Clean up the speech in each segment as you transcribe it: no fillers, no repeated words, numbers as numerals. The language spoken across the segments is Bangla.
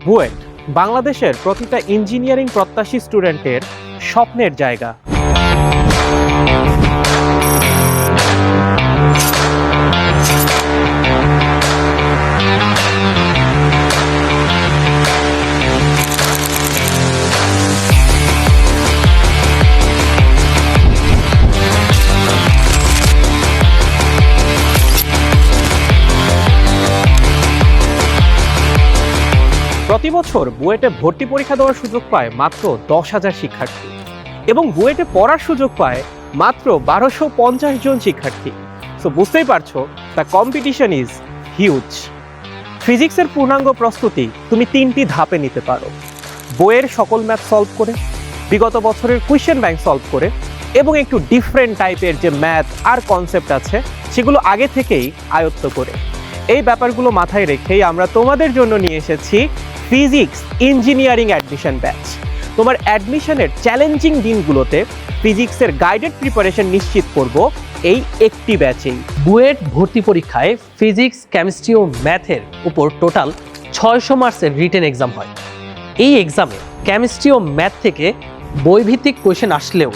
বুয়েট বাংলাদেশের প্রতিটা ইঞ্জিনিয়ারিং প্রত্যাশী স্টুডেন্টের স্বপ্নের জায়গা। প্রতি বছর বুয়েটে ভর্তি পরীক্ষা দেওয়ার সুযোগ পায় মাত্র 10,000 শিক্ষার্থী এবং বুয়েটে পড়ার সুযোগ পায় মাত্র 1250 জন শিক্ষার্থী। সো বুঝতেই পারছো, দ্য কম্পিটিশন ইজ হিউজ। ফিজিক্সের পূর্ণাঙ্গ প্রস্তুতি তুমি 3টি ধাপে নিতে পারো: বইয়ের সকল ম্যাথ সলভ করে, বিগত বছরের কোয়েশ্চেন ব্যাংক সলভ করে, এবং একটু ডিফারেন্ট টাইপের যে ম্যাথ আর কনসেপ্ট আছে সেগুলো আগে থেকেই আয়ত্ত করে। এই ব্যাপারগুলো মাথায় রেখেই আমরা তোমাদের জন্য নিয়ে এসেছি ফিজিক্স ইঞ্জিনিয়ারিং অ্যাডমিশন ব্যাচ। তোমার অ্যাডমিশনের চ্যালেঞ্জিং দিনগুলোতে ফিজিক্সের গাইডেড প্রিপারেশন নিশ্চিত করব এই একটি ব্যাচেই। বুয়েট ভর্তি পরীক্ষায় ফিজিক্স, কেমিস্ট্রি ও ম্যাথের উপর টোটাল 600 মার্কসের রিটেন এক্সাম হয়। এই এক্সামে কেমিস্ট্রি ও ম্যাথ থেকে বইভিত্তিক কোয়েশ্চেন আসলেও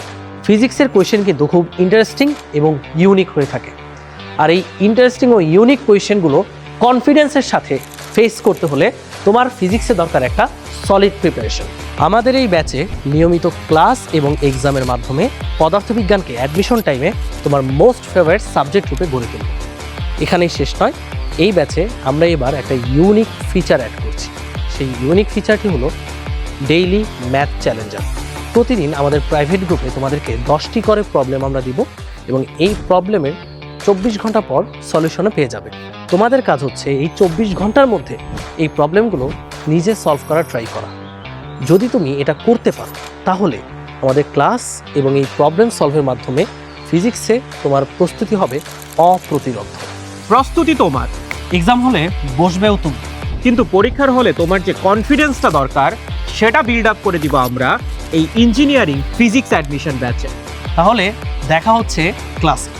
ফিজিক্সের কোয়েশ্চেন কিন্তু খুব ইন্টারেস্টিং এবং ইউনিক হয়ে থাকে। আর এই ইন্টারেস্টিং ও ইউনিক কোয়েশ্চেনগুলো কনফিডেন্সের সাথে ফেস করতে হলে তোমার ফিজিক্সে দরকার একটা সলিড প্রিপারেশন। আমাদের এই ব্যাচে নিয়মিত ক্লাস এবং এক্সামের মাধ্যমে পদার্থবিজ্ঞানকে অ্যাডমিশন টাইমে তোমার মোস্ট ফেভারিট সাবজেক্ট রূপে গড়ে তুলব। এখানেই শেষ নয়, এই ব্যাচে আমরা এবার একটা ইউনিক ফিচার অ্যাড করছি। সেই ইউনিক ফিচারটি হলো ডেইলি ম্যাথ চ্যালেঞ্জার। প্রতিদিন আমাদের প্রাইভেট গ্রুপে তোমাদেরকে 10টি করে প্রবলেম আমরা দিব এবং এই প্রবলেমের 24 ঘন্টা পর সলিউশনে পেয়ে যাবে। তোমাদের কাজ হচ্ছে এই 24 ঘন্টার মধ্যে এই প্রবলেমগুলো নিজে সলভ করার ট্রাই করা। যদি তুমি এটা করতে পারো তাহলে আমাদের ক্লাস এবং এই প্রবলেম সলভের মাধ্যমে ফিজিক্সে তোমার প্রস্তুতি হবে অপ্রতিরোধ্য। প্রস্তুতি তোমার, এক্সাম হলে বসবেও তুমি, কিন্তু পরীক্ষার হলে তোমার যে কনফিডেন্সটা দরকার সেটা বিল্ড আপ করে দিব আমরা এই ইঞ্জিনিয়ারিং ফিজিক্স অ্যাডমিশন ব্যাচে। তাহলে দেখা হচ্ছে ক্লাসে।